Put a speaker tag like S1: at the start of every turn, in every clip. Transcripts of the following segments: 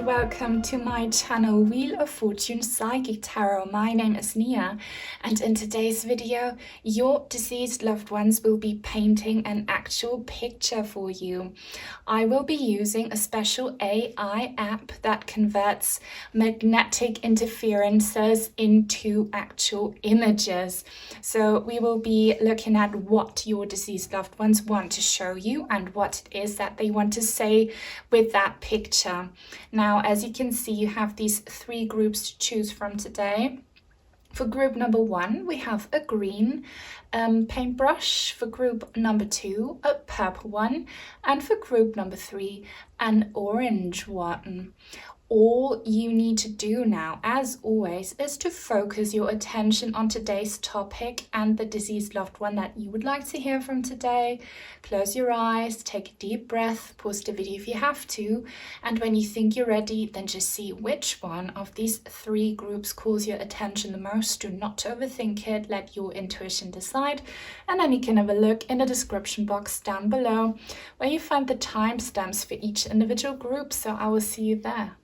S1: welcome to my channel Wheel of Fortune Psychic Tarot. My name is Nia, and in today's video your deceased loved ones will be painting an actual picture for you. I will be using a special AI app that converts magnetic interferences into actual images. So we will be looking at what your deceased loved ones want to show you and what it is that they want to say with that picture. Now, as you can see, you have these three groups to choose from today. For group number 1, we have a green paintbrush. For group number 2, a purple one. And for group number 3, an orange one. All you need to do now, as always, is to focus your attention on today's topic and the deceased loved one that you would like to hear from today. Close your eyes, take a deep breath, pause the video if you have to, and when you think you're ready, then just see which one of these three groups calls your attention the most. Do not overthink it, let your intuition decide, and then you can have a look in the description box down below where you find the timestamps for each individual group, so I will see you there.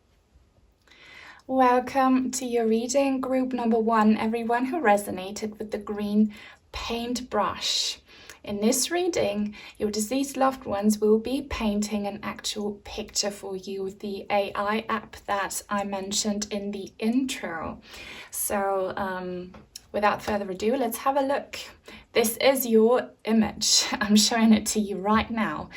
S1: Welcome to your reading, group number 1, everyone who resonated with the green paintbrush. In this reading, your deceased loved ones will be painting an actual picture for you with the AI app that I mentioned in the intro. So without further ado, let's have a look. This is your image. I'm showing it to you right now.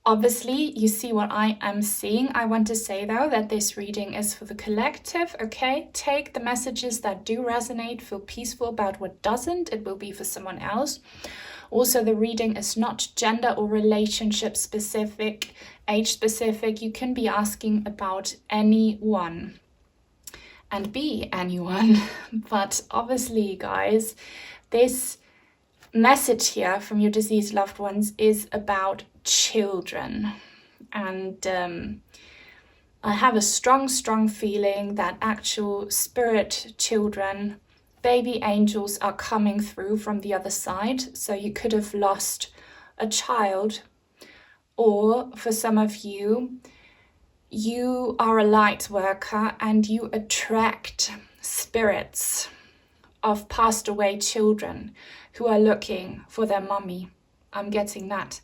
S1: Obviously, you see what I am seeing. I want to say, though, that this reading is for the collective, okay? Take the messages that do resonate, feel peaceful about what doesn't. It will be for someone else. Also, the reading is not gender or relationship specific, age specific. You can be asking about anyone and be anyone. But obviously, guys, this message here from your deceased loved ones is about children, and I have a strong feeling that actual spirit children, baby angels, are coming through from the other side. So you could have lost a child, or for some of you, you are a light worker and you attract spirits of passed away children who are looking for their mummy. I'm getting that.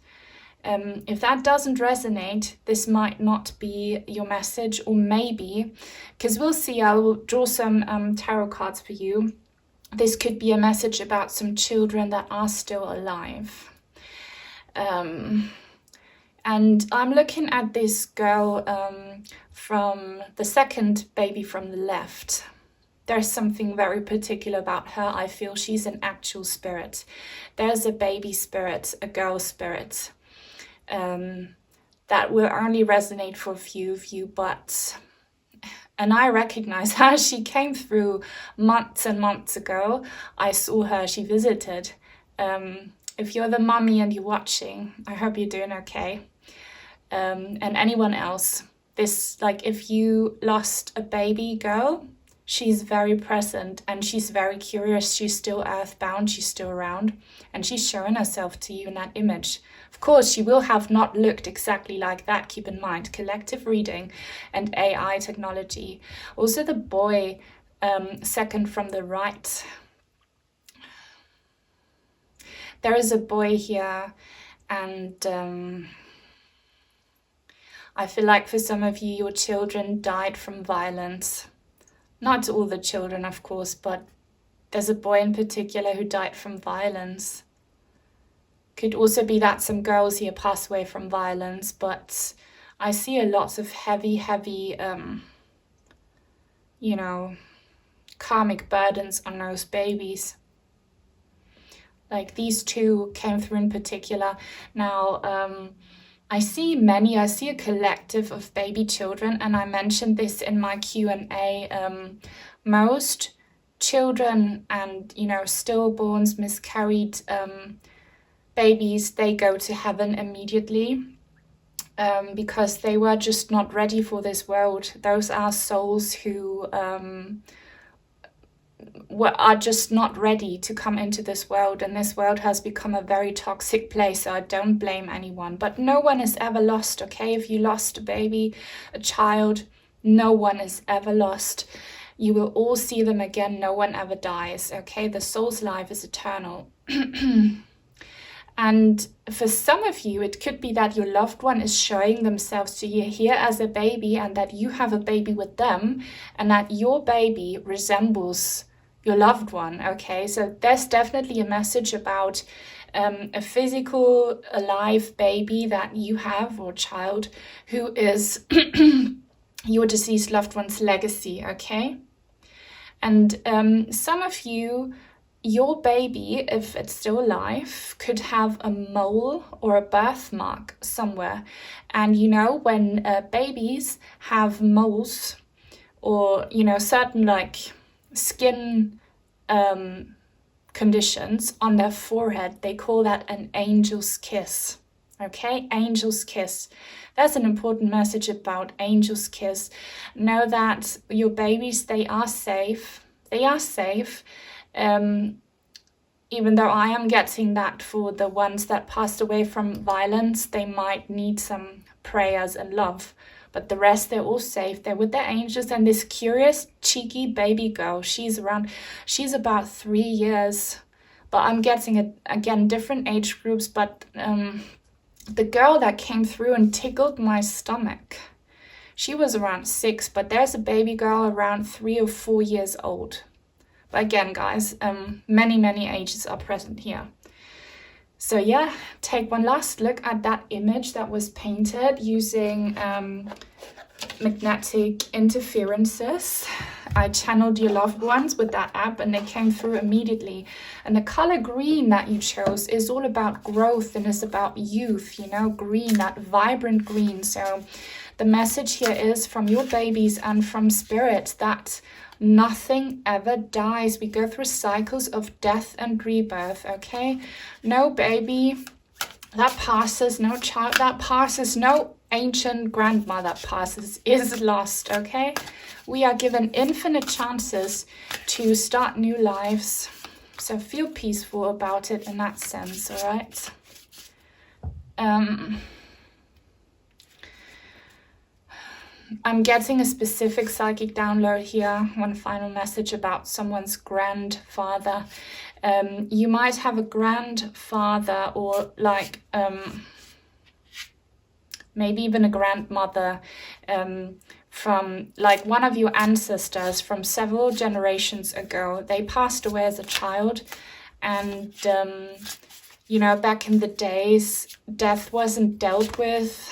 S1: If that doesn't resonate, this might not be your message, or maybe, because we'll see, I will draw some tarot cards for you. This could be a message about some children that are still alive. And I'm looking at this girl from the second baby from the left. There's something very particular about her. I feel she's an actual spirit. There's a baby spirit, a girl spirit, that will only resonate for a few of you, and I recognize her. She came through months and months ago. I saw her, she visited. If you're the mummy and you're watching, I hope you're doing okay. And anyone else, this, like, if you lost a baby girl, she's very present and she's very curious. She's still earthbound, she's still around, and she's showing herself to you in that image. Of course, she will have not looked exactly like that. Keep in mind, collective reading and AI technology. Also the boy, second from the right. There is a boy here, and I feel like for some of you, your children died from violence. Not all the children, of course, but there's a boy in particular who died from violence. Could also be that some girls here pass away from violence, but I see a lot of heavy, karmic burdens on those babies. Like these two came through in particular. Now, I see a collective of baby children, and I mentioned this in my Q&A. Most children and, stillborns, miscarried babies, they go to heaven immediately because they were just not ready for this world. Those are souls who are just not ready to come into this world, and this world has become a very toxic place, so I don't blame anyone. But no one is ever lost, okay? If you lost a baby, a child, no one is ever lost. You will all see them again. No one ever dies, okay? The soul's life is eternal. And for some of you, it could be that your loved one is showing themselves to you here as a baby, and that you have a baby with them, and that your baby resembles your loved one, okay? So there's definitely a message about a physical, alive baby that you have, or child, who is your deceased loved one's legacy, okay? And some of you, your baby, if it's still alive, could have a mole or a birthmark somewhere. And you know, when babies have moles, or, you know, certain like skin conditions on their forehead, they call that an angel's kiss. Okay, angel's kiss. That's an important message about angel's kiss. Know that your babies, they are safe. They are safe. Even though I am getting that for the ones that passed away from violence, they might need some prayers and love. But the rest, they're all safe. They're with their angels. And this curious, cheeky baby girl, she's about 3 years. But I'm getting it, again, different age groups. But the girl that came through and tickled my stomach, she was around 6. But there's a baby girl around 3 or 4 years old. But again, guys, many ages are present here. So yeah, take one last look at that image that was painted using magnetic interferences. I channeled your loved ones with that app, and they came through immediately. And the color green that you chose is all about growth, and it's about youth, you know, green, that vibrant green. So the message here is from your babies and from spirit that nothing ever dies. We go through cycles of death and rebirth, okay? No baby that passes, no child that passes, no ancient grandma that passes is lost, okay? We are given infinite chances to start new lives. So feel peaceful about it in that sense, all right? I'm getting a specific psychic download here. One final message about someone's grandfather. You might have a grandfather, or like maybe even a grandmother from like one of your ancestors from several generations ago. They passed away as a child, and you know, back in the days, death wasn't dealt with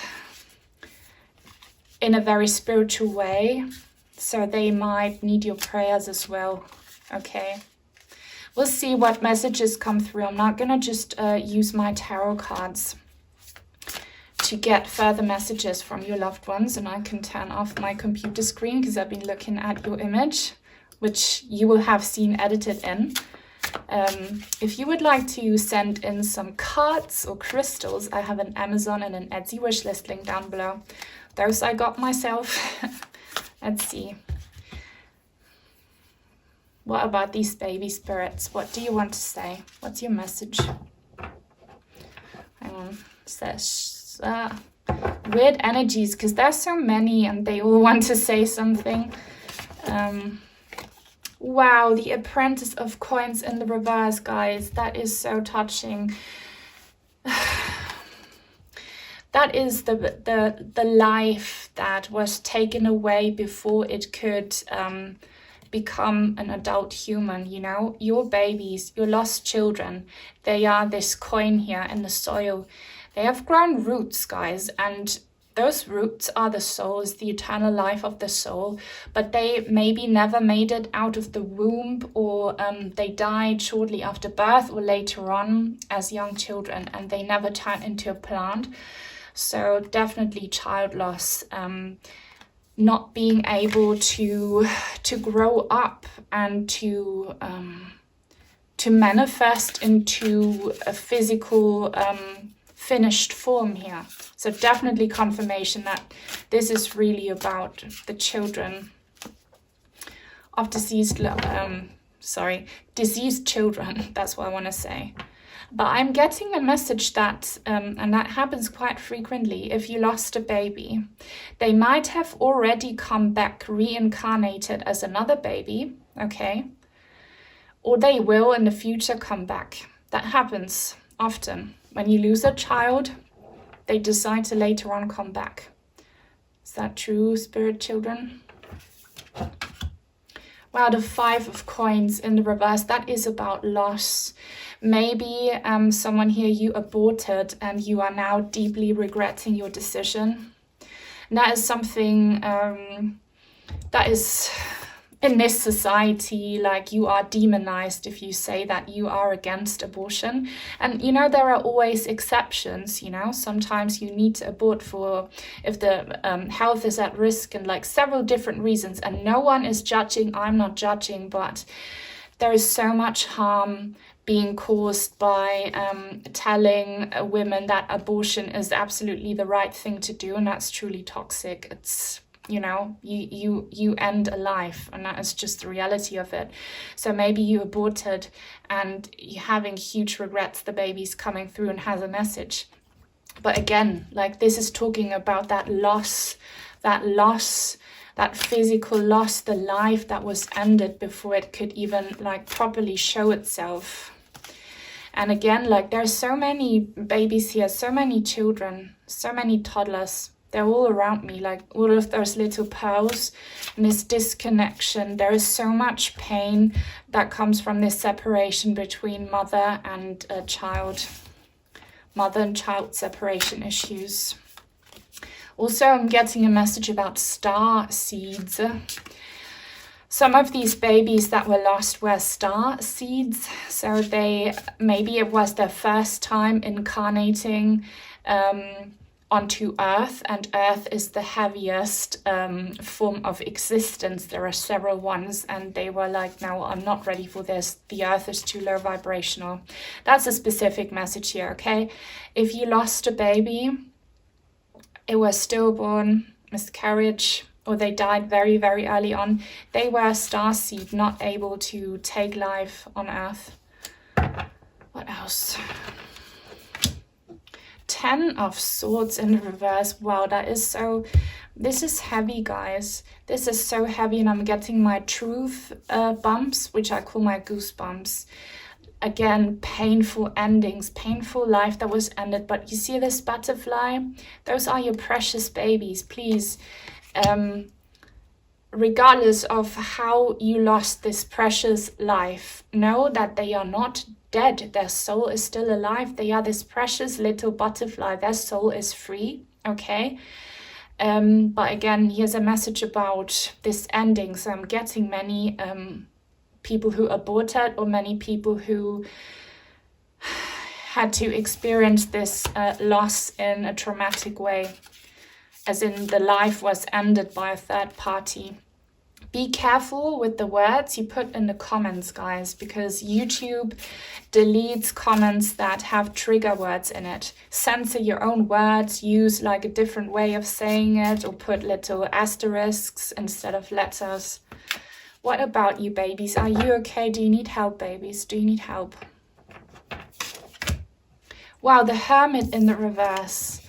S1: in a very spiritual way, so they might need your prayers as well, okay? We'll see what messages come through. I'm not gonna just use my tarot cards to get further messages from your loved ones, and I can turn off my computer screen because I've been looking at your image, which you will have seen edited in. If you would like to send in some cards or crystals, I have an Amazon and an Etsy wishlist link down below. Those I got myself. Let's see. What about these baby spirits? What do you want to say? What's your message? Hang on. Says weird energies, because there's so many and they all want to say something. Wow, the Apprentice of Coins in the reverse, guys. That is so touching. That is the life that was taken away before it could become an adult human, you know? Your babies, your lost children, they are this coin here in the soil. They have grown roots, guys, and those roots are the soul, is the eternal life of the soul, but they maybe never made it out of the womb, or they died shortly after birth or later on as young children, and they never turned into a plant. So definitely child loss, not being able to grow up and to manifest into a physical finished form here. So definitely confirmation that this is really about the children of deceased diseased children. That's what I want to say. But I'm getting a message that, and that happens quite frequently, if you lost a baby, they might have already come back reincarnated as another baby, okay? Or they will in the future come back. That happens often. When you lose a child, they decide to later on come back. Is that true, spirit children? Wow, the 5 of coins in the reverse, that is about loss. Maybe someone here, you aborted and you are now deeply regretting your decision. And that is something that is in this society, like, you are demonized if you say that you are against abortion. And you know, there are always exceptions, you know, sometimes you need to abort for if the health is at risk, and like several different reasons. And no one is judging, I'm not judging, but there is so much harm being caused by telling women that abortion is absolutely the right thing to do, and that's truly toxic. It's, you know, you end a life, and that is just the reality of it. So maybe you aborted and you're having huge regrets, the baby's coming through and has a message. But again, like, this is talking about that loss, that physical loss, the life that was ended before it could even like properly show itself. And again, like, there's so many babies here, so many children, so many toddlers. They're all around me, like all of those little pearls, and this disconnection. There is so much pain that comes from this separation between mother and child. Mother and child separation issues. Also, I'm getting a message about star seeds. Some of these babies that were lost were star seeds. So maybe it was their first time incarnating onto Earth, and Earth is the heaviest form of existence. There are several ones, and they were like, no, I'm not ready for this. The Earth is too low vibrational. That's a specific message here, okay? If you lost a baby, it was stillborn, miscarriage, or they died very, very early on, they were a starseed, not able to take life on Earth. What else? 10 of Swords in reverse. Wow, this is heavy, guys. This is so heavy, and I'm getting my truth bumps, which I call my goosebumps. Again, painful endings, painful life that was ended. But you see this butterfly? Those are your precious babies. Please, regardless of how you lost this precious life, know that they are not dead. Their soul is still alive. They are this precious little butterfly. Their soul is free, okay? But again, here's a message about this ending. So I'm getting many people who aborted, or many people who had to experience this loss in a traumatic way, as in the life was ended by a third party. Be careful with the words you put in the comments, guys, because YouTube deletes comments that have trigger words in it. Censor your own words, use like a different way of saying it, or put little asterisks instead of letters. What about you, babies? Are you okay? Do you need help, babies? Do you need help? Wow, the Hermit in the reverse.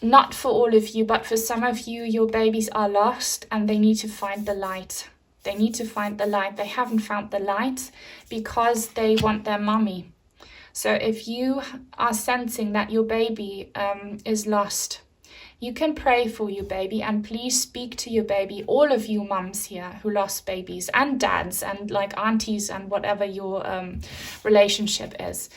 S1: Not for all of you, but for some of you, your babies are lost and they need to find the light. They need to find the light. They haven't found the light because they want their mommy. So if you are sensing that your baby is lost, you can pray for your baby, and please speak to your baby. All of you mums here who lost babies, and dads, and like aunties, and whatever your relationship is.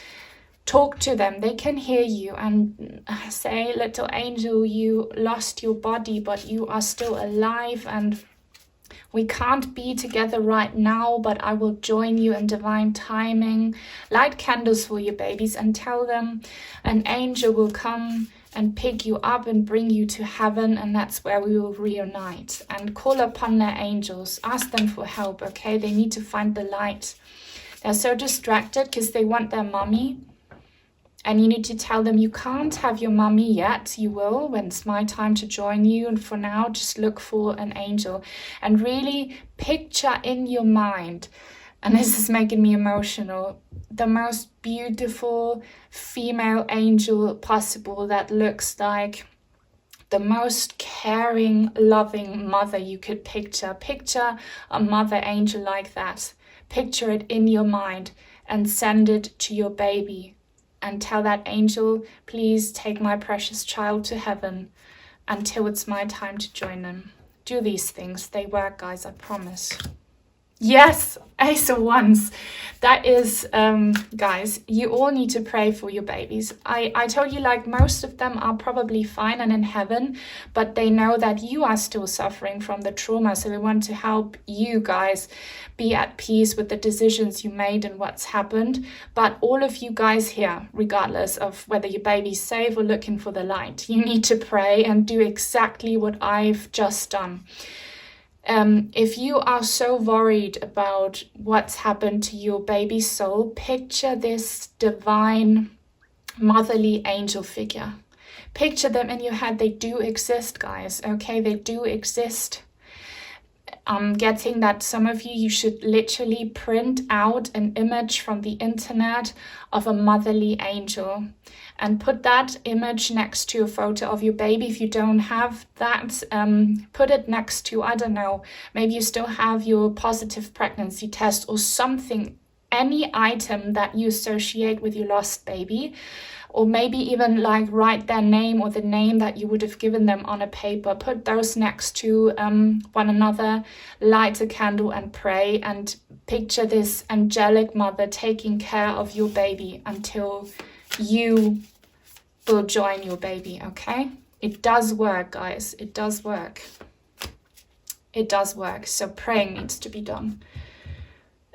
S1: Talk to them. They can hear you and say, little angel, you lost your body, but you are still alive, and we can't be together right now, but I will join you in divine timing. Light candles for your babies and tell them an angel will come and pick you up and bring you to heaven, and that's where we will reunite. And call upon their angels. Ask them for help, okay? They need to find the light. They're so distracted because they want their mommy. And you need to tell them you can't have your mummy yet. You will when it's my time to join you. And for now, just look for an angel and really picture in your mind, and this is making me emotional, the most beautiful female angel possible that looks like the most caring, loving mother you could picture. Picture a mother angel like that. Picture it in your mind and send it to your baby. And tell that angel, please take my precious child to heaven until it's my time to join them. Do these things. They work, guys, I promise. Yes, Ace of Wands. That is, guys, you all need to pray for your babies. I told you, like, most of them are probably fine and in heaven, but they know that you are still suffering from the trauma. So they want to help you guys be at peace with the decisions you made and what's happened. But all of you guys here, regardless of whether your baby's safe or looking for the light, you need to pray and do exactly what I've just done. If you are so worried about what's happened to your baby's soul, picture this divine motherly angel figure. Picture them in your head. They do exist, guys, okay? They do exist. I'm getting that some of you should literally print out an image from the internet of a motherly angel and put that image next to a photo of your baby. If you don't have that, put it next to, I don't know, maybe you still have your positive pregnancy test or something, any item that you associate with your lost baby. Or maybe even like write their name or the name that you would have given them on a paper. Put those next to one another, light a candle and pray, and picture this angelic mother taking care of your baby until you will join your baby, okay? It does work, guys. It does work. It does work. So praying needs to be done.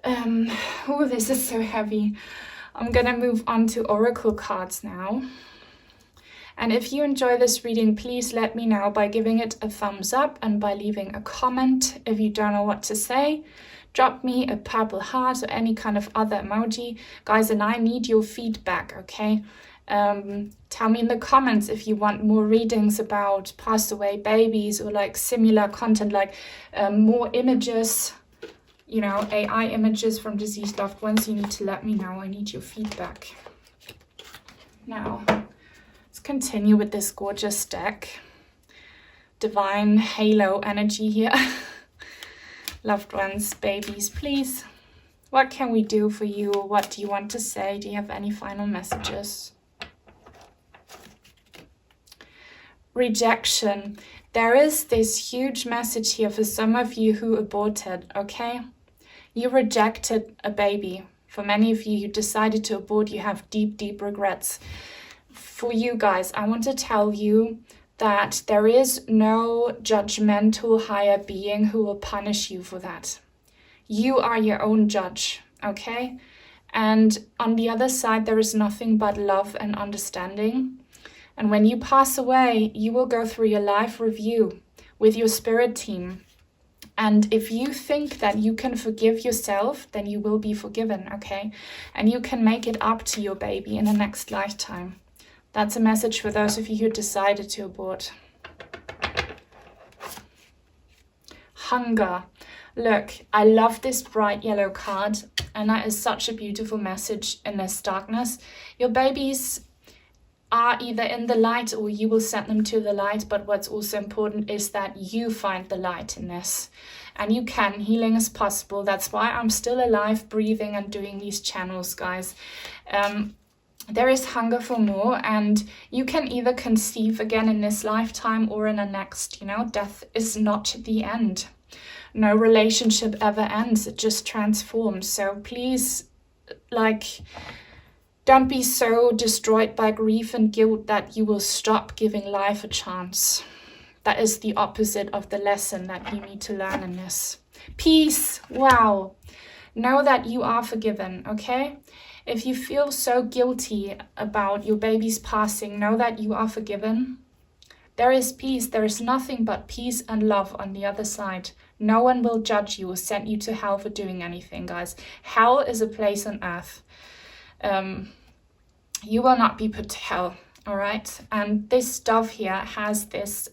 S1: Oh, this is so heavy. I'm gonna move on to oracle cards now. And if you enjoy this reading, please let me know by giving it a thumbs up and by leaving a comment. If you don't know what to say, drop me a purple heart or any kind of other emoji. Guys, and I need your feedback, okay? Tell me in the comments if you want more readings about passed away babies or like similar content, like more images, you know, AI images from deceased loved ones. You need to let me know. I need your feedback. Now, let's continue with this gorgeous deck. Divine halo energy here. Loved ones, babies, please. What can we do for you? What do you want to say? Do you have any final messages? Rejection. There is this huge message here for some of you who aborted, okay? You rejected a baby. For many of you who decided to abort, you have deep, deep regrets. For you guys, I want to tell you that there is no judgmental higher being who will punish you for that. You are your own judge, okay? And on the other side, there is nothing but love and understanding. And when you pass away, you will go through your life review with your spirit team. And if you think that you can forgive yourself, then you will be forgiven, okay? And you can make it up to your baby in the next lifetime. That's a message for those of you who decided to abort. Hunger. Look, I love this bright yellow card, and that is such a beautiful message in this darkness. Your babies are either in the light or you will send them to the light, but what's also important is that you find the light in this. And you can. Healing is possible. That's why I'm still alive, breathing, and doing these channels, guys. There is hunger for more, and you can either conceive again in this lifetime or in the next. You know, death is not the end. No relationship ever ends. It just transforms. So please, like, don't be so destroyed by grief and guilt that you will stop giving life a chance. That is the opposite of the lesson that you need to learn in this. Peace. Wow. Know that you are forgiven, okay? If you feel so guilty about your baby's passing, know that you are forgiven. There is peace. There is nothing but peace and love on the other side. No one will judge you or send you to hell for doing anything, guys. Hell is a place on earth. you will not be put to hell, all right? And this dove here has this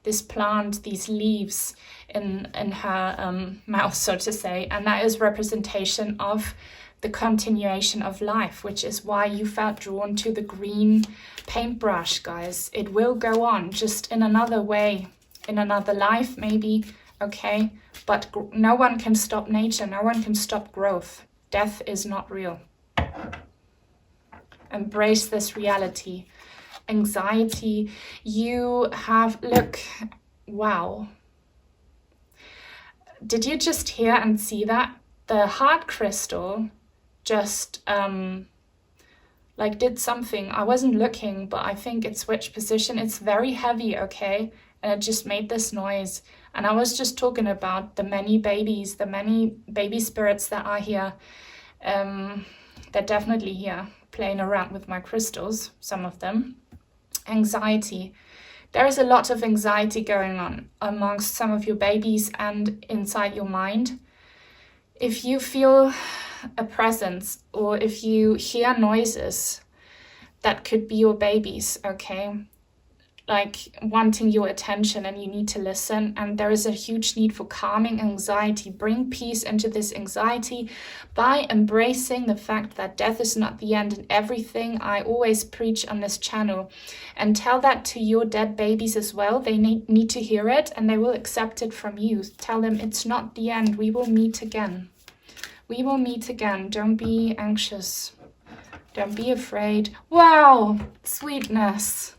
S1: this plant, these leaves in her mouth, so to say, and that is representation of the continuation of life, which is why you felt drawn to the green paintbrush, guys. It will go on, just in another way, in another life maybe, okay? But no one can stop nature, no one can stop growth. Death is not real. Embrace this reality. Anxiety, you have, look, wow. Did you just hear and see that? The heart crystal just like did something. I wasn't looking, but I think it switched position. It's very heavy, okay? And it just made this noise. And I was just talking about the many babies, the many baby spirits that are here. They're definitely here, playing around with my crystals, some of them. Anxiety. There is a lot of anxiety going on amongst some of your babies and inside your mind. If you feel a presence or if you hear noises, that could be your babies, okay? Like wanting your attention, and you need to listen. And there is a huge need for calming anxiety. Bring peace into this anxiety by embracing the fact that death is not the end in everything I always preach on this channel. And tell that to your dead babies as well. They need to hear it, and they will accept it from you. Tell them it's not the end. We will meet again. We will meet again. Don't be anxious. Don't be afraid. Wow, sweetness.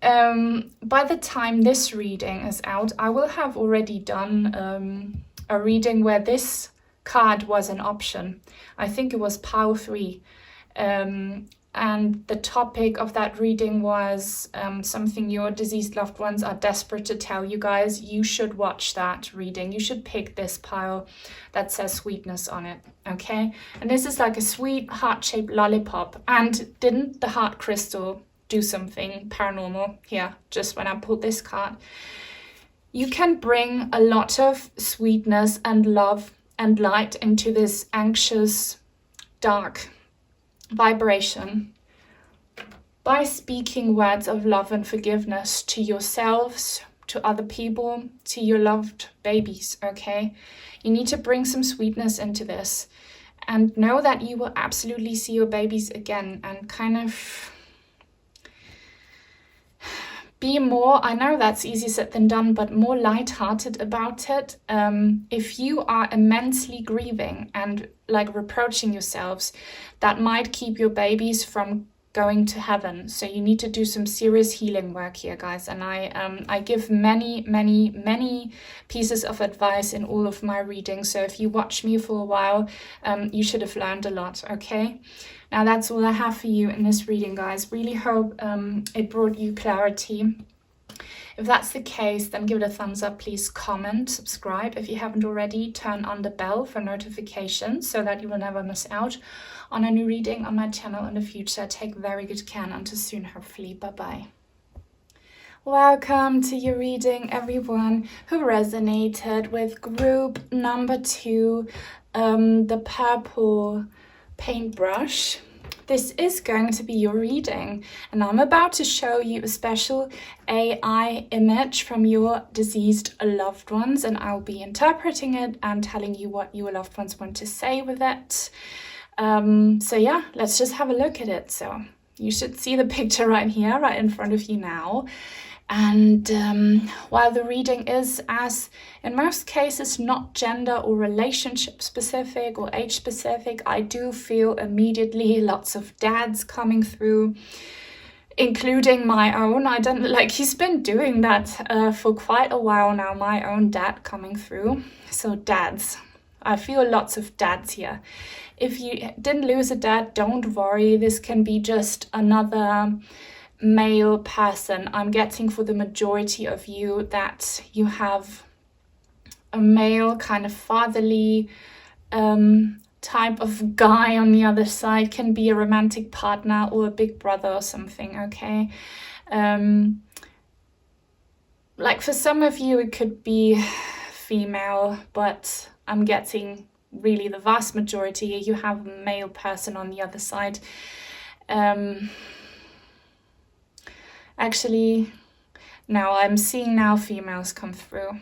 S1: By the time this reading is out, I will have already done a reading where this card was an option. I think it was pile 3. And the topic of that reading was something your deceased loved ones are desperate to tell you guys. You should watch that reading. You should pick this pile that says sweetness on it, okay? And this is like a sweet heart-shaped lollipop. And didn't the heart crystal do something paranormal here just when I pulled this card? You can bring a lot of sweetness and love and light into this anxious, dark vibration by speaking words of love and forgiveness to yourselves, to other people, to your loved babies, okay? You need to bring some sweetness into this and know that you will absolutely see your babies again, and kind of be more, I know that's easier said than done, but more lighthearted about it. If you are immensely grieving and like reproaching yourselves, that might keep your babies from going to heaven. So you need to do some serious healing work here, guys. And I give many pieces of advice in all of my readings. So if you watch me for a while, you should have learned a lot, okay? Now that's all I have for you in this reading, guys. Really hope it brought you clarity. If that's the case, then give it a thumbs up, please comment, subscribe. If you haven't already, turn on the bell for notifications so that you will never miss out on a new reading on my channel in the future. Take very good care, and until soon, hopefully. Bye-bye. Welcome to your reading, everyone who resonated with group number 2, the purple paintbrush. This is going to be your reading, and I'm about to show you a special AI image from your deceased loved ones, and I'll be interpreting it and telling you what your loved ones want to say with it. So yeah, let's just have a look at it. So you should see the picture right here, right in front of you now. And while the reading is, as in most cases, not gender or relationship specific or age specific, I do feel immediately lots of dads coming through, including my own. I don't like, he's been doing that for quite a while now, my own dad coming through. So dads, I feel lots of dads here. If you didn't lose a dad, don't worry. This can be just another male person. I'm getting for the majority of you that you have a male kind of fatherly type of guy on the other side. Can be a romantic partner or a big brother or something, okay? Like for some of you it could be female, but I'm getting really the vast majority. You have a male person on the other side. Actually, now I'm seeing now females come through.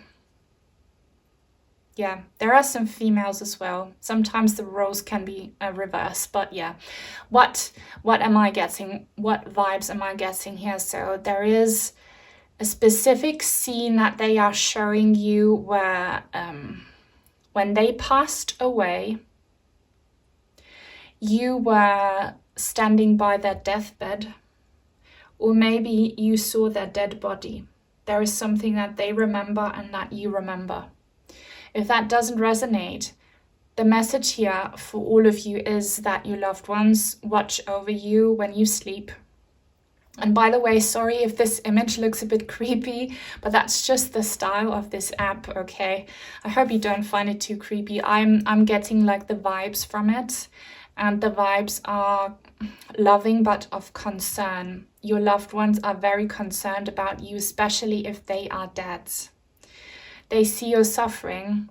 S1: Yeah, there are some females as well. Sometimes the roles can be reversed, but yeah. What am I getting? What vibes am I getting here? So there is a specific scene that they are showing you where when they passed away, you were standing by their deathbed, or maybe you saw their dead body. There is something that they remember and that you remember. If that doesn't resonate, the message here for all of you is that your loved ones watch over you when you sleep. And by the way, sorry if this image looks a bit creepy, but that's just the style of this app, okay? I hope you don't find it too creepy. I'm getting like the vibes from it, and the vibes are loving but of concern. Your loved ones are very concerned about you, especially if they are dead. They see your suffering.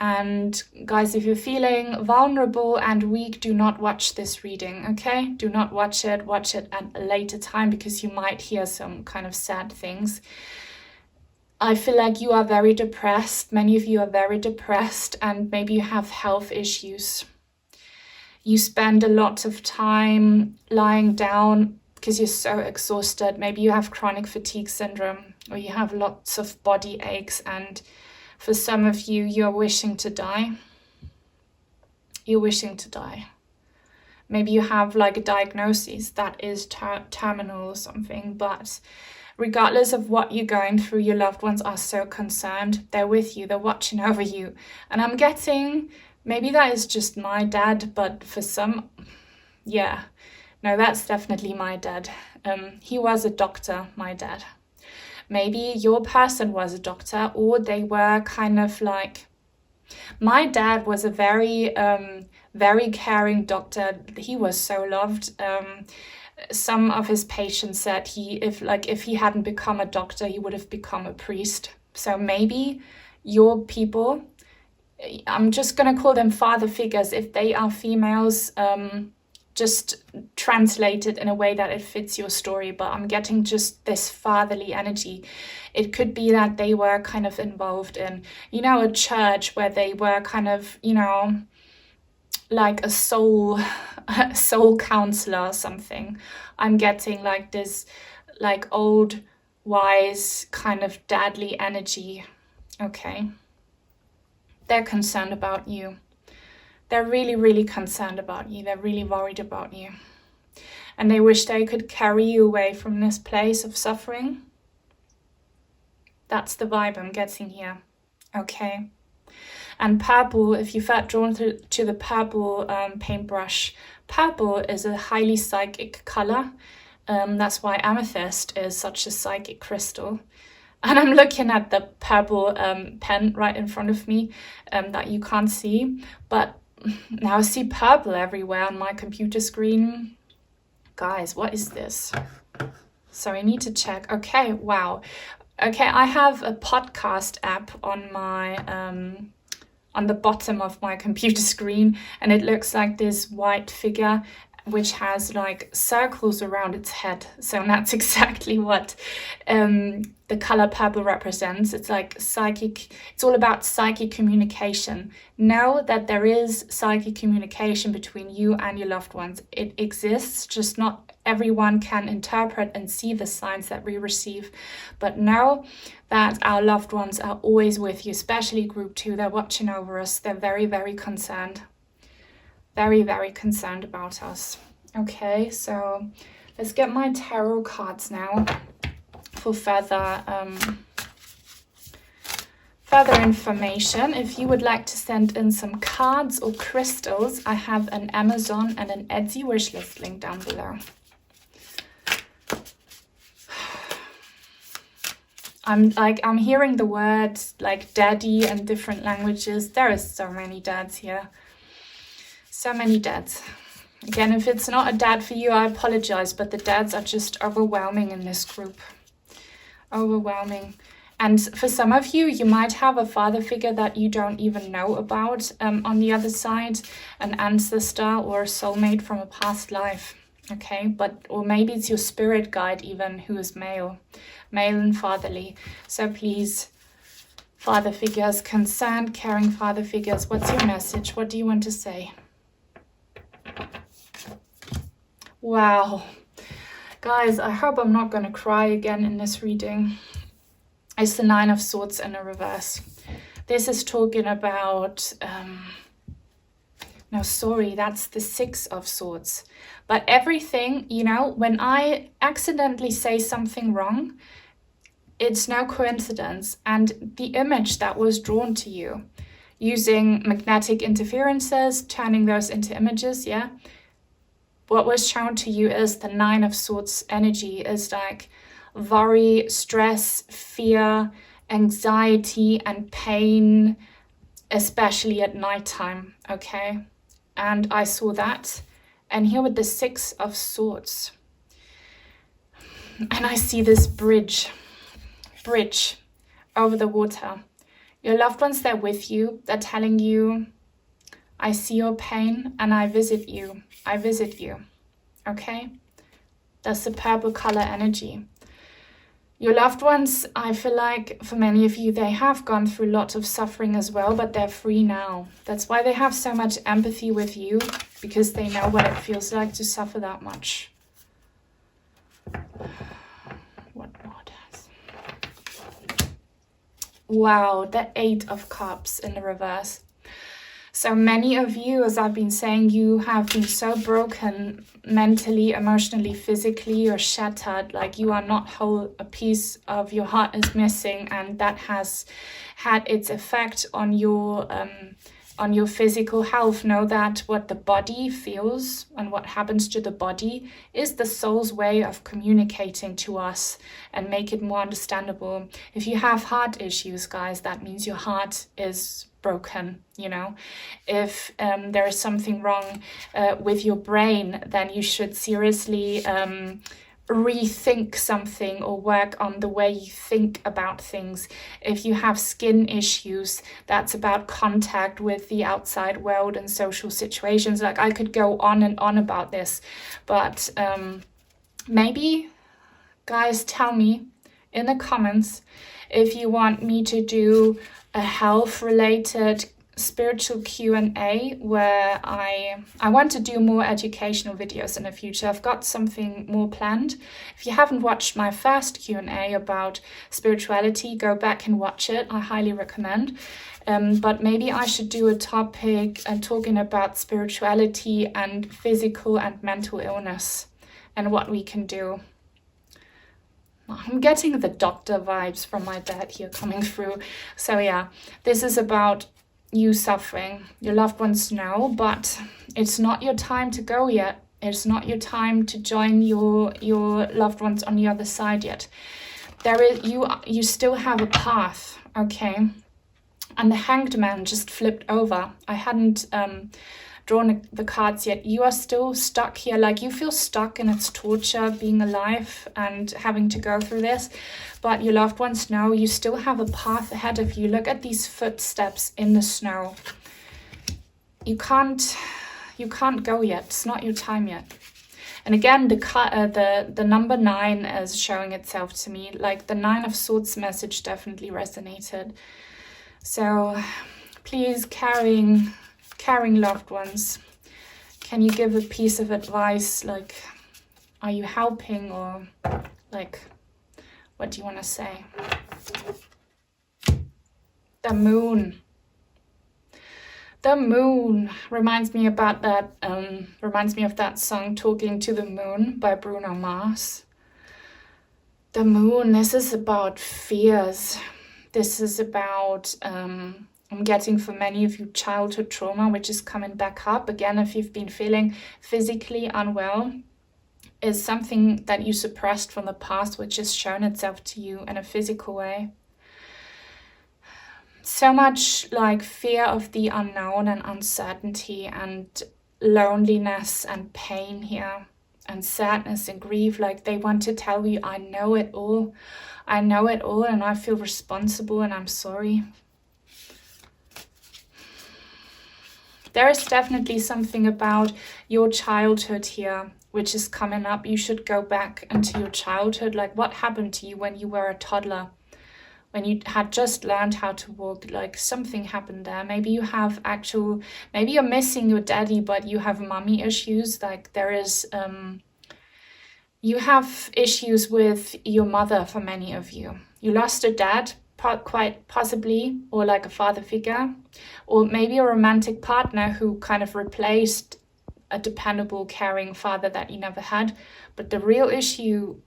S1: And guys, if you're feeling vulnerable and weak, do not watch this reading, okay? Do not watch it at a later time, because you might hear some kind of sad things. I feel like you are very depressed. Many of you are very depressed, and maybe you have health issues. You spend a lot of time lying down because you're so exhausted. Maybe you have chronic fatigue syndrome, or you have lots of body aches, and for some of you, you're wishing to die. You're wishing to die. Maybe you have like a diagnosis that is terminal or something, but regardless of what you're going through, your loved ones are so concerned. They're with you, they're watching over you. And I'm getting, maybe that is just my dad, but for some, yeah, no, that's definitely my dad. He was a doctor, my dad. Maybe your person was a doctor, or they were kind of like, my dad was a very, very caring doctor. He was so loved. Some of his patients said if he hadn't become a doctor, he would have become a priest. So maybe your people, I'm just going to call them father figures, if they are females, just translate it in a way that it fits your story, but I'm getting just this fatherly energy. It could be that they were kind of involved in, a church where they were kind of, like a soul counselor or something. I'm getting like this, like old, wise kind of dadly energy. Okay. They're concerned about you. They're really, really concerned about you. They're really worried about you. And they wish they could carry you away from this place of suffering. That's the vibe I'm getting here. Okay. And purple, if you felt drawn to the purple paintbrush, purple is a highly psychic color. That's why amethyst is such a psychic crystal. And I'm looking at the purple pen right in front of me that you can't see. But now I see purple everywhere on my computer screen. Guys, what is this? So I need to check. Okay, wow. Okay, I have a podcast app on my on the bottom of my computer screen, and it looks like this white figure which has like circles around its head. So that's exactly what the color purple represents. It's like psychic, it's all about psychic communication. Know that there is psychic communication between you and your loved ones. It exists, just not everyone can interpret and see the signs that we receive. But know that our loved ones are always with you, especially group 2. They're watching over us. They're very, very concerned. Very, very concerned about us. Okay, so let's get my tarot cards now for further information. If you would like to send in some cards or crystals, I have an Amazon and an Etsy wishlist link down below. I'm hearing the words like daddy in different languages. There is so many dads here. So many dads. Again, if it's not a dad for you, I apologize, but the dads are just overwhelming in this group. Overwhelming. And for some of you, you might have a father figure that you don't even know about on the other side, an ancestor or a soulmate from a past life, okay? But, or maybe it's your spirit guide even, who is male and fatherly. So please, father figures, concerned, caring father figures, what's your message? What do you want to say? Wow. Guys, I hope I'm not going to cry again in this reading. It's the Nine of Swords in a reverse. This is talking about, no, sorry, that's the Six of Swords. But everything, you know, when I accidentally say something wrong, it's no coincidence. And the image that was drawn to you, using magnetic interferences, turning those into images, yeah? What was shown to you is the Nine of Swords energy is like worry, stress, fear, anxiety, and pain, especially at nighttime, okay? And I saw that. And here with the Six of Swords. And I see this bridge over the water. Your loved ones, they're with you. They're telling you, I see your pain and I visit you. I visit you, okay? That's the purple color energy. Your loved ones, I feel like for many of you, they have gone through lots of suffering as well, but they're free now. That's why they have so much empathy with you, because they know what it feels like to suffer that much. What more does? Wow, the Eight of Cups in the reverse. So many of you, as I've been saying, you have been so broken mentally, emotionally, physically, you're shattered, like you are not whole, a piece of your heart is missing, and that has had its effect on your physical health. Know that what the body feels and what happens to the body is the soul's way of communicating to us and make it more understandable. If you have heart issues, guys, that means your heart is broken, you know. If there is something wrong with your brain, then you should seriously rethink something or work on the way you think about things. If you have skin issues, that's about contact with the outside world and social situations. Like, I could go on and on about this, but maybe, guys, tell me in the comments if you want me to do a health related spiritual Q&A where I want to do more educational videos in the future. I've got something more planned. If you haven't watched my first Q&A about spirituality, go back and watch it. I highly recommend. But maybe I should do a topic talking about spirituality and physical and mental illness and what we can do. I'm getting the doctor vibes from my dad here coming through. So yeah, this is about you suffering. Your loved ones know, but it's not your time to go yet. It's not your time to join your loved ones on the other side yet. There is you still have a path, okay? And the Hanged Man just flipped over. I hadn't drawn the cards yet. You are still stuck here, like you feel stuck, and it's torture being alive and having to go through this, but your loved ones know you still have a path ahead of you. Look at these footsteps in the snow. You can't go yet. It's not your time yet. And again, the number 9 is showing itself to me. Like, the Nine of Swords message definitely resonated. So please, caring loved ones, can you give a piece of advice? Like, are you helping, or like, what do you want to say? The moon. The moon reminds me about that, reminds me of that song Talking to the Moon by Bruno Mars. The moon, this is about fears. This is about, I'm getting for many of you childhood trauma, which is coming back up. Again, if you've been feeling physically unwell, is something that you suppressed from the past, which has shown itself to you in a physical way. So much like fear of the unknown and uncertainty and loneliness and pain here. and sadness and grief. Like they want to tell you, I know it all. I know it all and I feel responsible and I'm sorry. There is definitely something about your childhood here which is coming up. You should go back into your childhood. Like what happened to you when you were a toddler? When you had just learned how to walk, like something happened there. Maybe you have maybe you're missing your daddy, but you have mommy issues. Like there is, you have issues with your mother for many of you. You lost a dad, quite possibly, or like a father figure, or maybe a romantic partner who kind of replaced a dependable, caring father that you never had. But the real issue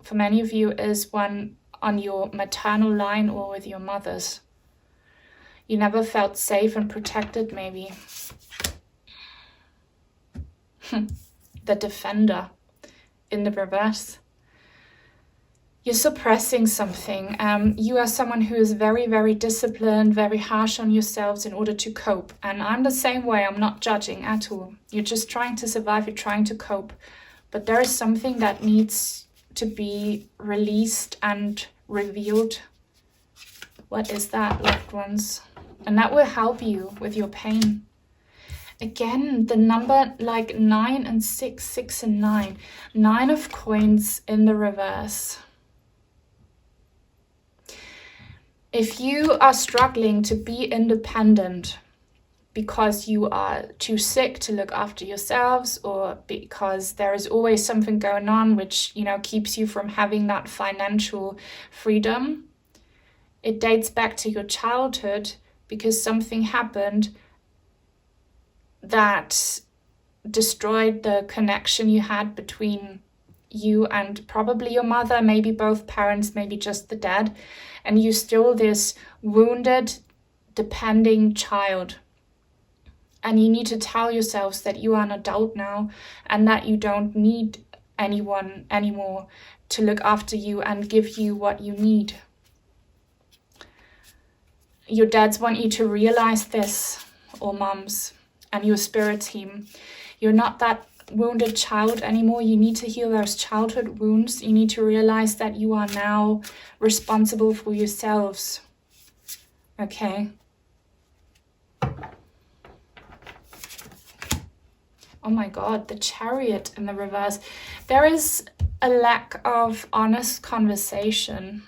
S1: for many of you is one on your maternal line or with your mothers. You never felt safe and protected, maybe. The defender in the reverse. You're suppressing something. You are someone who is very, very disciplined, very harsh on yourselves in order to cope. And I'm the same way. I'm not judging at all. You're just trying to survive. You're trying to cope. But there is something that needs to be released and revealed. What is that, loved ones? And that will help you with your pain. Again, the number like 9 and 6, 6 and 9. 9 of coins in the reverse. If you are struggling to be independent because you are too sick to look after yourselves, or because there is always something going on which, you know, keeps you from having that financial freedom, it dates back to your childhood because something happened that destroyed the connection you had between you and probably your mother, maybe both parents, maybe just the dad, and you still this wounded, depending child. And you need to tell yourselves that you are an adult now and that you don't need anyone anymore to look after you and give you what you need. Your dads want you to realize this, or mums, and your spirit team. You're not that wounded child anymore. You need to heal those childhood wounds. You need to realize that you are now responsible for yourselves. Okay? Oh my God, the Chariot in the reverse. There is a lack of honest conversation.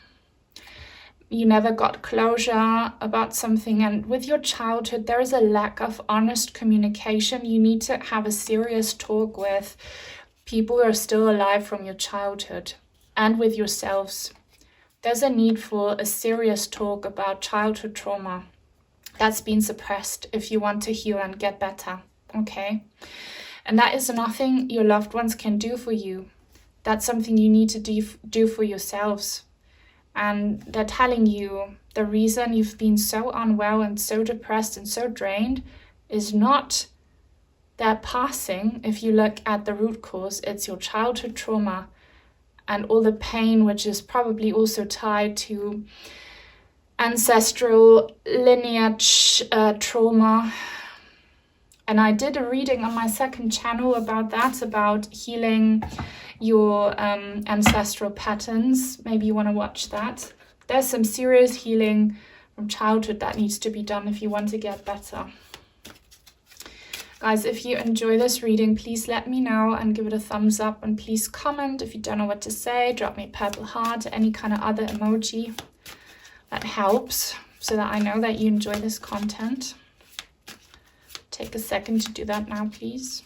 S1: You never got closure about something, and with your childhood there is a lack of honest communication. You need to have a serious talk with people who are still alive from your childhood and with yourselves. There's a need for a serious talk about childhood trauma that's been suppressed if you want to heal and get better, okay? And that is nothing your loved ones can do for you. That's something you need to do for yourselves. And they're telling you the reason you've been so unwell and so depressed and so drained is not their passing. If you look at the root cause, it's your childhood trauma and all the pain, which is probably also tied to ancestral lineage trauma. And I did a reading on my second channel about that, about healing your ancestral patterns. Maybe you want to watch that. There's some serious healing from childhood that needs to be done if you want to get better. Guys, if you enjoy this reading, please let me know and give it a thumbs up, and please comment. If you don't know what to say, drop me a purple heart, any kind of other emoji. That helps so that I know that you enjoy this content. Take a second to do that now, please.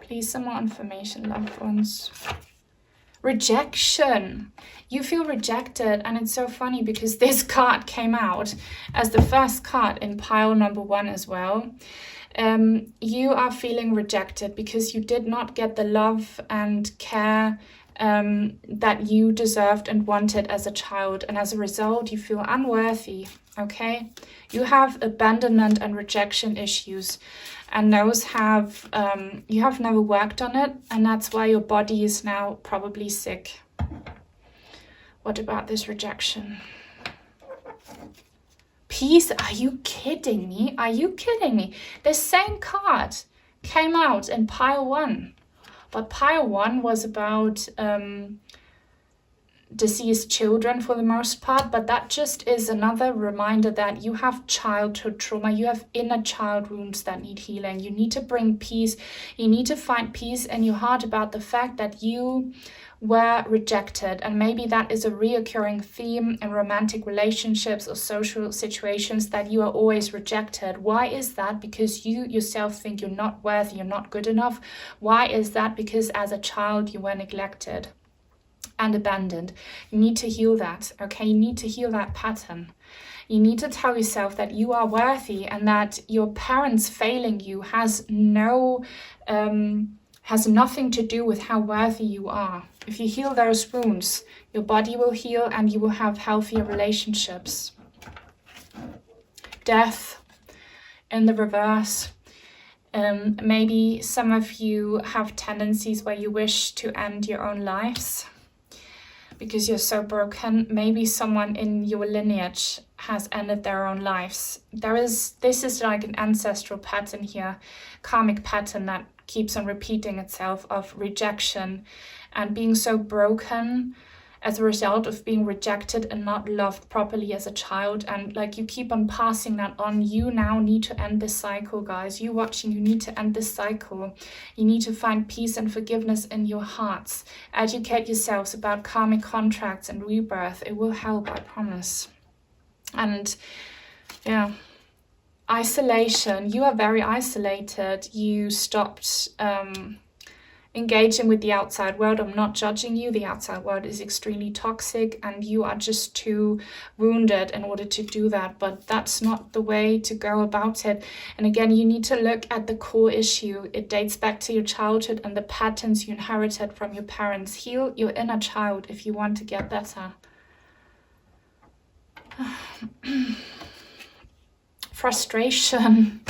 S1: Please, some more information, loved ones. Rejection. You feel rejected, and it's so funny because this card came out as the first card in pile number 1 as well. You are feeling rejected because you did not get the love and care that you deserved and wanted as a child, and as a result you feel unworthy. Okay, you have abandonment and rejection issues, and those have you have never worked on it, and that's why your body is now probably sick. What about this rejection? peace. Are you kidding me? Are you kidding me? The same card came out in pile 1. But pile 1 was about deceased children for the most part, but that just is another reminder that you have childhood trauma, you have inner child wounds that need healing. You need to bring peace. You need to find peace in your heart about the fact that you were rejected, and maybe that is a reoccurring theme in romantic relationships or social situations, that you are always rejected. Why is that? Because you yourself think you're not worthy, you're not good enough. Why is that? Because as a child you were neglected and abandoned. You need to heal that, okay? You need to heal that pattern. You need to tell yourself that you are worthy, and that your parents failing you has nothing to do with how worthy you are. If you heal those wounds, your body will heal and you will have healthier relationships. Death in the reverse. Maybe some of you have tendencies where you wish to end your own lives because you're so broken. Maybe someone in your lineage has ended their own lives. This is like an ancestral pattern here, karmic pattern that keeps on repeating itself, of rejection and being so broken as a result of being rejected and not loved properly as a child. And like you keep on passing that on. You now need to end this cycle, guys. You watching, you need to end this cycle. You need to find peace and forgiveness in your hearts. Educate yourselves about karmic contracts and rebirth. It will help, I promise. And yeah, isolation. You are very isolated. You stopped engaging with the outside world. I'm not judging you. The outside world is extremely toxic and you are just too wounded in order to do that. But that's not the way to go about it. And again, you need to look at the core issue. It dates back to your childhood and the patterns you inherited from your parents. Heal your inner child if you want to get better. Frustration.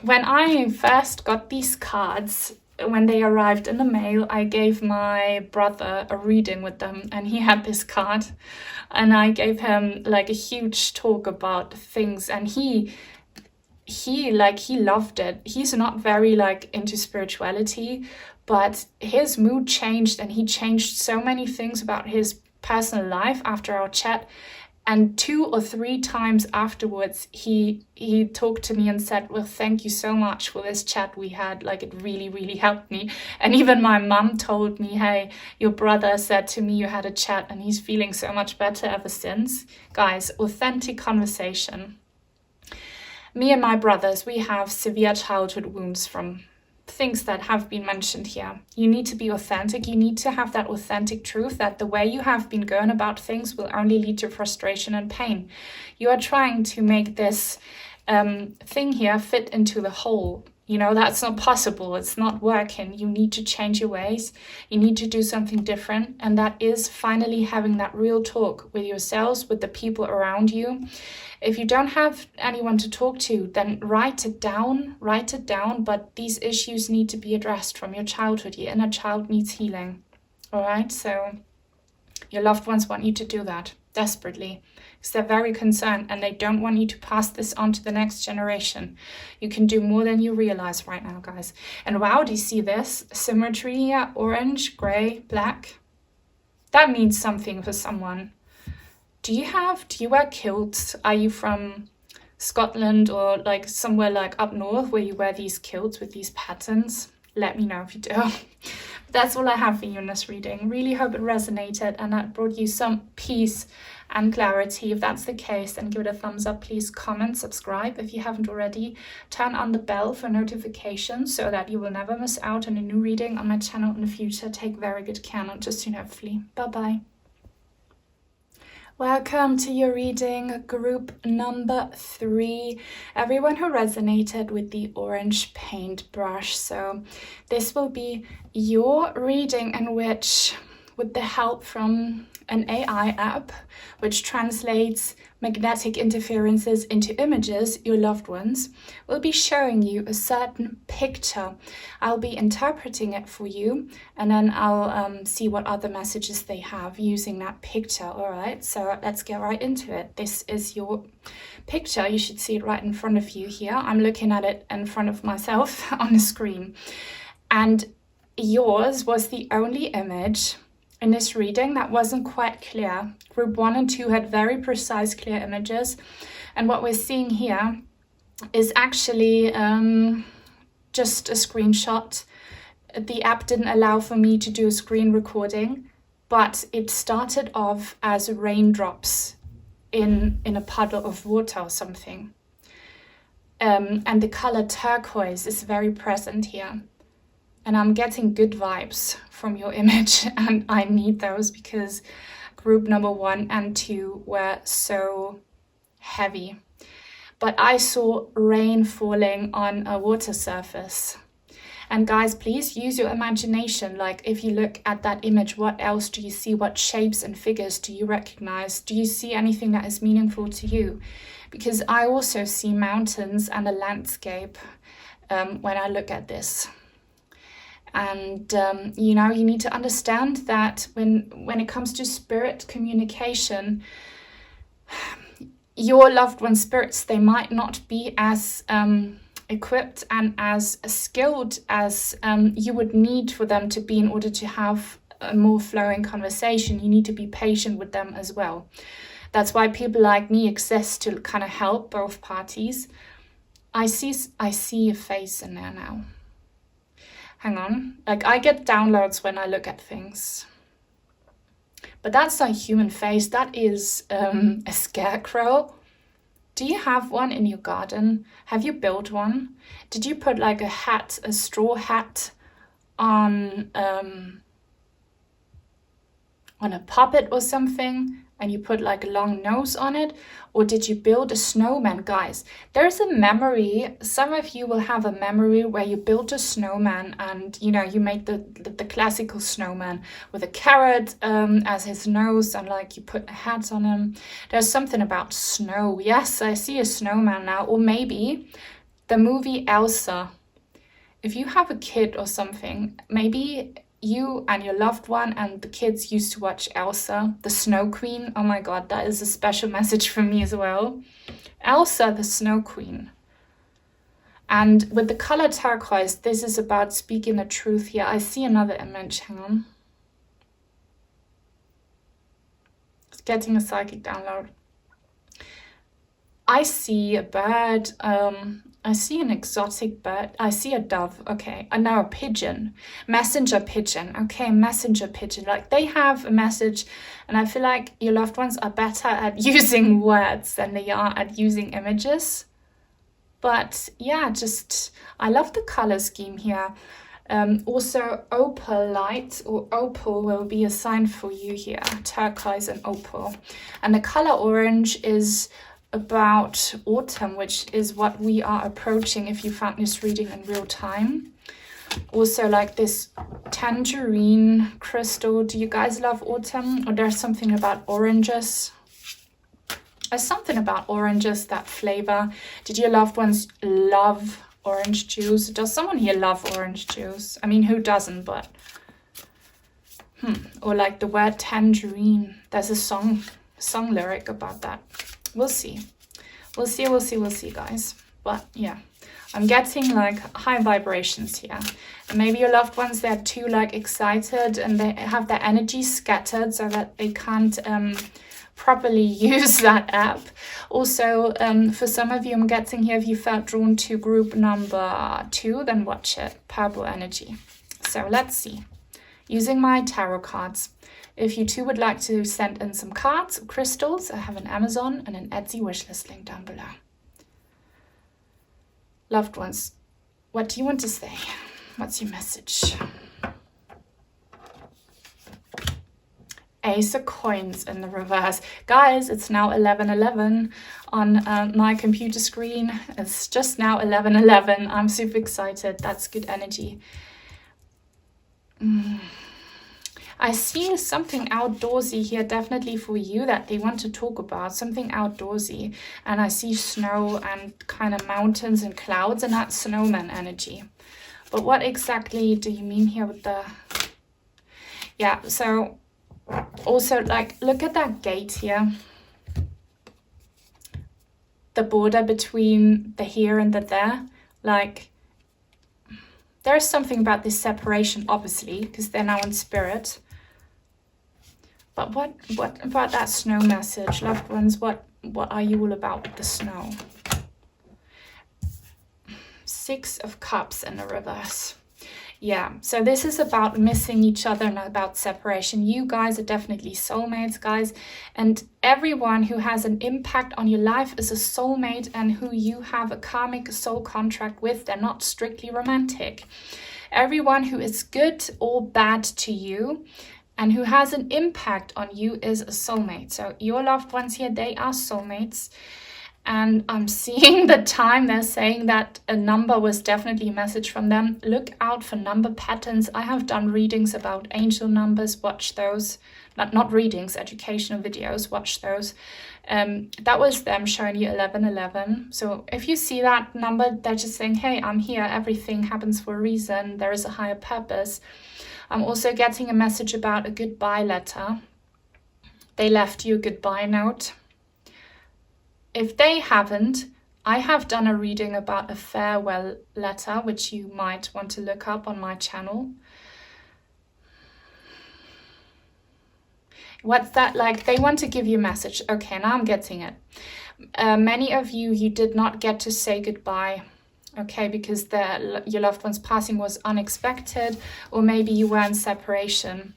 S1: When I first got these cards, when they arrived in the mail, I gave my brother a reading with them, and he had this card, and I gave him like a huge talk about things, and he loved it. He's not very like into spirituality, but his mood changed, and he changed so many things about his personal life after our chat. And 2 or 3 times afterwards, he talked to me and said, well, thank you so much for this chat we had. Like, it really, really helped me. And even my mum told me, hey, your brother said to me you had a chat and he's feeling so much better ever since. Guys, authentic conversation. Me and my brothers, we have severe childhood wounds from things that have been mentioned here. You need to be authentic. You need to have that authentic truth that the way you have been going about things will only lead to frustration and pain. You are trying to make this thing here fit into the whole. You know, that's not possible. It's not working. You need to change your ways. You need to do something different. And that is finally having that real talk with yourselves, with the people around you. If you don't have anyone to talk to, then write it down, but these issues need to be addressed from your childhood. Your inner child needs healing, all right? So your loved ones want you to do that desperately because they're very concerned and they don't want you to pass this on to the next generation. You can do more than you realize right now, guys. And wow, do you see this? Symmetry here, orange, gray, black. That means something for someone. Do you wear kilts? Are you from Scotland or like somewhere like up north where you wear these kilts with these patterns? Let me know if you do. That's all I have for you in this reading. Really hope it resonated and that brought you some peace and clarity. If that's the case, then give it a thumbs up. Please comment, subscribe if you haven't already. Turn on the bell for notifications so that you will never miss out on a new reading on my channel in the future. Take very good care, not just soon, hopefully. Bye-bye. Welcome to your reading, group number 3. Everyone who resonated with the orange paintbrush. So this will be your reading in which, with the help from an AI app which translates magnetic interferences into images, your loved ones, will be showing you a certain picture. I'll be interpreting it for you, and then I'll see what other messages they have using that picture. All right, so let's get right into it. This is your picture. You should see it right in front of you here. I'm looking at it in front of myself on the screen. And yours was the only image in this reading that wasn't quite clear. Group 1 and 2 had very precise, clear images. And what we're seeing here is actually just a screenshot. The app didn't allow for me to do a screen recording, but it started off as raindrops in a puddle of water or something. And the color turquoise is very present here. And I'm getting good vibes from your image, and I need those because group number 1 and 2 were so heavy. But I saw rain falling on a water surface. And guys, please use your imagination. Like, if you look at that image, what else do you see? What shapes and figures do you recognize? Do you see anything that is meaningful to you? Because I also see mountains and a landscape when I look at this. And, you know, you need to understand that when it comes to spirit communication, your loved one's spirits, they might not be as equipped and as skilled as you would need for them to be in order to have a more flowing conversation. You need to be patient with them as well. That's why people like me exist, to kind of help both parties. I see a face in there now. Hang on, like I get downloads when I look at things. But that's not a human face, that is a scarecrow. Do you have one in your garden? Have you built one? Did you put like a hat, a straw hat on a puppet or something? And you put like a long nose on it? Or did you build a snowman? Guys, there's a memory. Some of you will have a memory where you built a snowman and, you know, you made the classical snowman with a carrot as his nose, and like you put a hat on him. There's something about snow. Yes, I see a snowman now. Or maybe the movie Elsa. If you have a kid or something, maybe you and your loved one and the kids used to watch Elsa, the Snow Queen. Oh my God, that is a special message for me as well. Elsa, the Snow Queen. And with the color turquoise, this is about speaking the truth here. I see another image, hang on. It's getting a psychic download. I see a bird, I see an exotic bird. I see a dove. Okay, and now a pigeon. Messenger pigeon. Okay, messenger pigeon. Like, they have a message, and I feel like your loved ones are better at using words than they are at using images. But yeah, just, I love the color scheme here. Also, opal light or opal will be a sign for you here. Turquoise and opal. And the color orange is about autumn, which is what we are approaching if you found this reading in real time. Also, like this tangerine crystal. Do you guys love autumn? Or there's something about oranges? There's something about oranges, that flavor. Did your loved ones love orange juice? Does someone here love orange juice? I mean, who doesn't, but or like the word tangerine. There's a song lyric about that. We'll see, guys. But yeah, I'm getting like high vibrations here. And maybe your loved ones, they're too like excited and they have their energy scattered so that they can't properly use that app. Also, for some of you, I'm getting here, if you felt drawn to group number 2, then watch it. Purple energy. So let's see. Using my tarot cards. If you too would like to send in some cards or crystals, I have an Amazon and an Etsy wishlist link down below. Loved ones, what do you want to say? What's your message? Ace of Coins in the reverse. Guys, it's now 11:11 on my computer screen. It's just now 11:11. I'm super excited. That's good energy. I see something outdoorsy here, definitely for you, that they want to talk about, something outdoorsy. And I see snow and kind of mountains and clouds, and that's snowman energy. But what exactly do you mean here with the... Yeah, so also, like, look at that gate here. The border between the here and the there. Like, there's something about this separation, obviously, because they're now in spirit. But what about that snow message? Loved ones, what are you all about with the snow? 6 of Cups in the reverse. Yeah, so this is about missing each other and about separation. You guys are definitely soulmates, guys. And everyone who has an impact on your life is a soulmate and who you have a karmic soul contract with. They're not strictly romantic. Everyone who is good or bad to you and who has an impact on you is a soulmate. So your loved ones here, they are soulmates. And I'm seeing the time. They're saying that a number was definitely a message from them. Look out for number patterns. I have done readings about angel numbers. Watch those. Not readings, educational videos. Watch those. That was them showing you 1111. So if you see that number, they're just saying, hey, I'm here. Everything happens for a reason. There is a higher purpose. I'm also getting a message about a goodbye letter. They left you a goodbye note. If they haven't, I have done a reading about a farewell letter, which you might want to look up on my channel. What's that like? They want to give you a message. Okay, now I'm getting it. Many of you did not get to say goodbye, okay, because your loved one's passing was unexpected, or maybe you were in separation,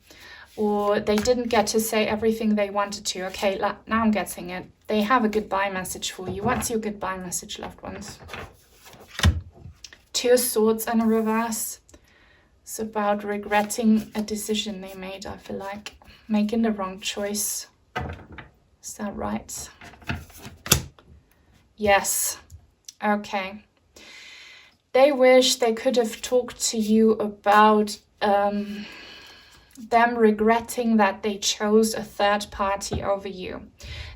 S1: or they didn't get to say everything they wanted to. Okay, now I'm getting it. They have a goodbye message for you. What's your goodbye message, loved ones? 2 of Swords in a reverse. It's about regretting a decision they made, I feel like. Making the wrong choice. Is that right? Yes. Okay. They wish they could have talked to you about them regretting that they chose a third party over you.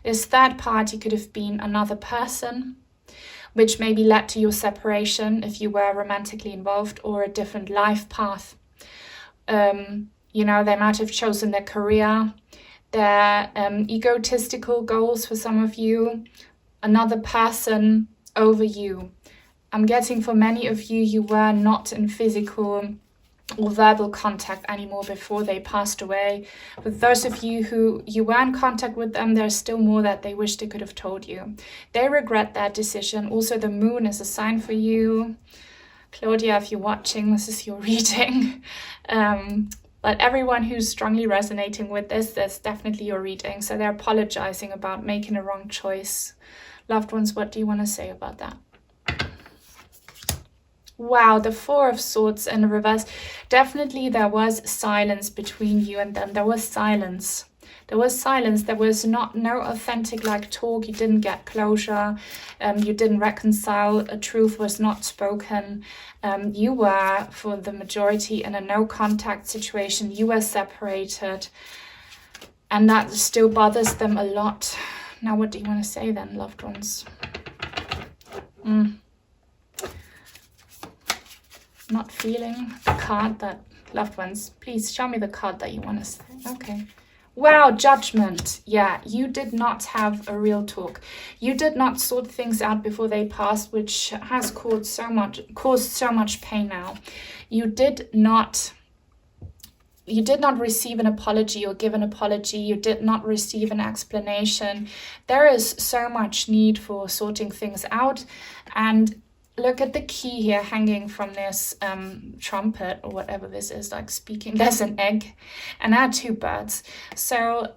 S1: This third party could have been another person, which maybe led to your separation if you were romantically involved, or a different life path. You know, they might have chosen their career, their egotistical goals for some of you, another person over you. I'm getting for many of you, you were not in physical or verbal contact anymore before they passed away. With those of you who you were in contact with them, there's still more that they wish they could have told you. They regret that decision. Also, the moon is a sign for you. Claudia, if you're watching, this is your reading. But everyone who's strongly resonating with this, that's definitely your reading. So they're apologizing about making a wrong choice. Loved ones, what do you want to say about that? Wow, the 4 of Swords in reverse. Definitely there was silence between you and them. There was silence. There was silence. There was no authentic like talk. You didn't get closure. You didn't reconcile. A truth was not spoken. You were, for the majority, in a no contact situation. You were separated. And that still bothers them a lot. Now, what do you want to say then, loved ones? Not feeling the card that, loved ones, please show me the card that you want to say. Okay. Wow, Judgment. Yeah, you did not have a real talk. You did not sort things out before they passed, which has caused so much pain now. You did not receive an apology or give an apology. You did not receive an explanation. There is so much need for sorting things out. And look at the key here hanging from this trumpet or whatever this is, like speaking. There's an egg and there are 2 birds. So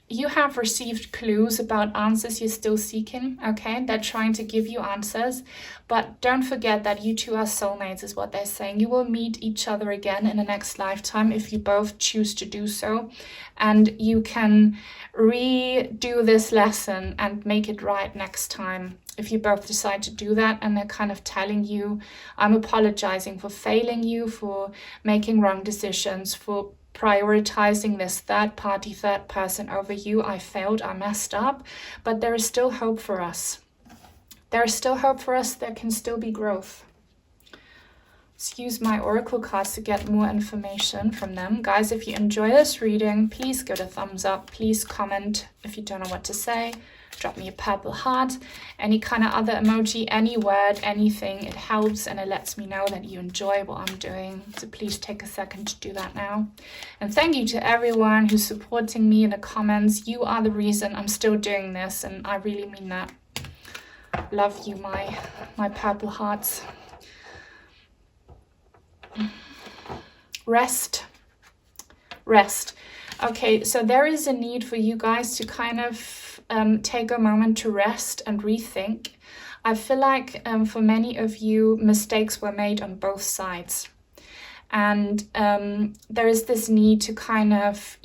S1: you have received clues about answers you're still seeking, okay? They're trying to give you answers, but don't forget that you 2 are soulmates is what they're saying. You will meet each other again in the next lifetime if you both choose to do so, and you can redo this lesson and make it right next time if you both decide to do that. And they're kind of telling you, I'm apologizing for failing you, for making wrong decisions, for prioritizing this third person over you. I failed, I messed up, but there is still hope for us. There is still hope for us. There can still be growth. Let's use my oracle cards to get more information from them. Guys, if you enjoy this reading, please give it a thumbs up. Please comment if you don't know what to say. Drop me a purple heart, any kind of other emoji, any word, anything. It helps and it lets me know that you enjoy what I'm doing. So please take a second to do that now. And thank you to everyone who's supporting me in the comments. You are the reason I'm still doing this, and I really mean that. Love you, my purple hearts. Rest. Okay, so there is a need for you guys to kind of take a moment to rest and rethink. I feel like for many of you, mistakes were made on both sides. And there is this need to kind of,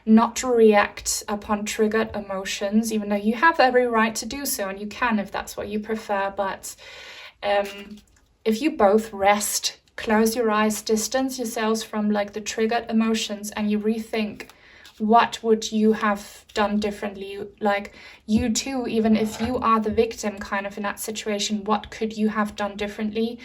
S1: not react upon triggered emotions, even though you have every right to do so, and you can if that's what you prefer. But if you both rest, close your eyes, distance yourselves from like the triggered emotions, and you rethink, what would you have done differently? Like you too, even if you are the victim kind of in that situation, what could you have done differently?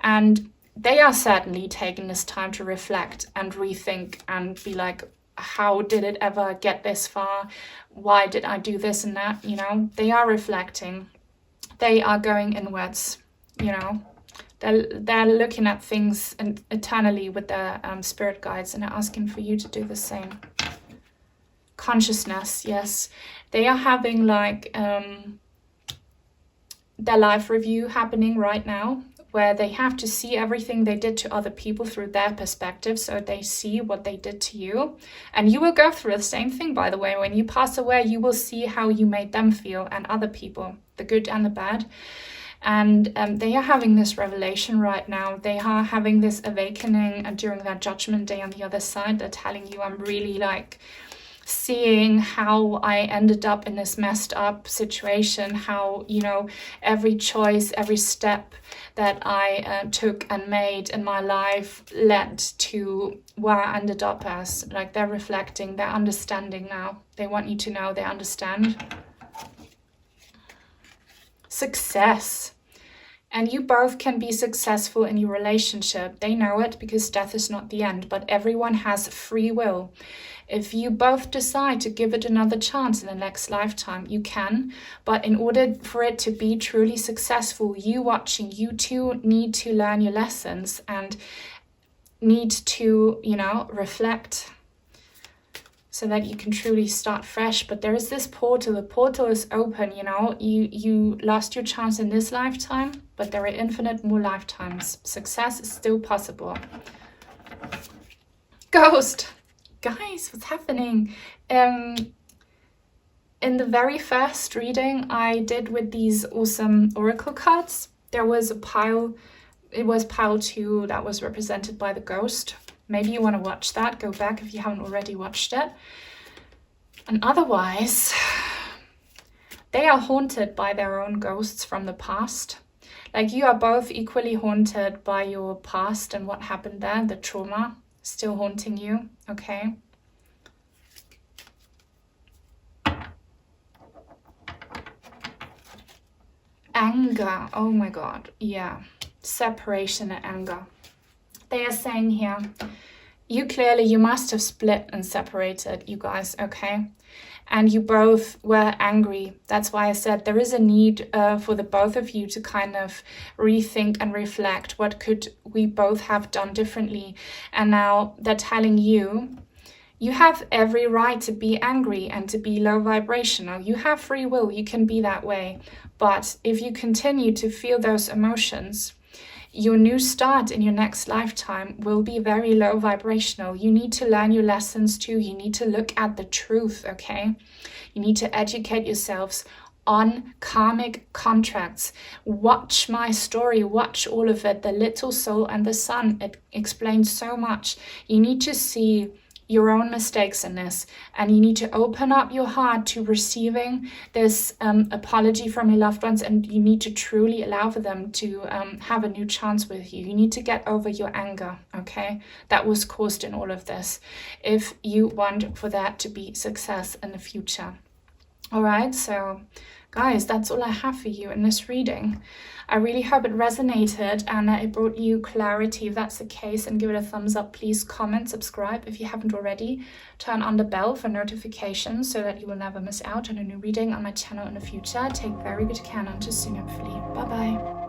S1: And they are certainly taking this time to reflect and rethink and be like, how did it ever get this far? Why did I do this and that? They are reflecting. They are going inwards, They're looking at things eternally with their spirit guides, and are asking for you to do the same. Consciousness, yes. They are having like their life review happening right now, where they have to see everything they did to other people through their perspective, so they see what they did to you. And you will go through the same thing, by the way. When you pass away, you will see how you made them feel and other people, the good and the bad. And they are having this revelation right now. They are having this awakening, and during their judgment day on the other side, they're telling you, I'm really like seeing how I ended up in this messed up situation, how, every choice, every step that I took and made in my life led to where I ended up as. Like they're reflecting, they're understanding now. They want you to know they understand. Success. And you both can be successful in your relationship. They know it because death is not the end, but everyone has free will. If you both decide to give it another chance in the next lifetime, you can. But in order for it to be truly successful, you two need to learn your lessons and need to, reflect, so that you can truly start fresh. But there is this portal. The portal is open, You lost your chance in this lifetime, but there are infinite more lifetimes. Success is still possible. Ghost. Guys, what's happening? In the very first reading I did with these awesome oracle cards, there was a pile. It was pile 2 that was represented by the ghost. Maybe you want to watch that. Go back if you haven't already watched it. And otherwise, they are haunted by their own ghosts from the past. Like you are both equally haunted by your past and what happened there, the trauma still haunting you, okay? Anger, oh my God, yeah. Separation and anger. They are saying here, you must have split and separated, you guys, okay? And you both were angry. That's why I said there is a need for the both of you to kind of rethink and reflect. What could we both have done differently? And now they're telling you, you have every right to be angry and to be low vibrational. You have free will. You can be that way. But if you continue to feel those emotions, your new start in your next lifetime will be very low vibrational. You need to learn your lessons too. You need to look at the truth, okay? You need to educate yourselves on karmic contracts. Watch my story, watch all of it, The Little Soul and the Sun. It explains so much. You need to see your own mistakes in this, and you need to open up your heart to receiving this apology from your loved ones, and you need to truly allow for them to have a new chance with you. You need to get over your anger, okay, that was caused in all of this, if you want for that to be success in the future. All right, so guys, that's all I have for you in this reading. I really hope it resonated and it brought you clarity. If that's the case, and give it a thumbs up. Please comment, subscribe if you haven't already. Turn on the bell for notifications so that you will never miss out on a new reading on my channel in the future. Take very good care, and until soon, hopefully. Bye bye.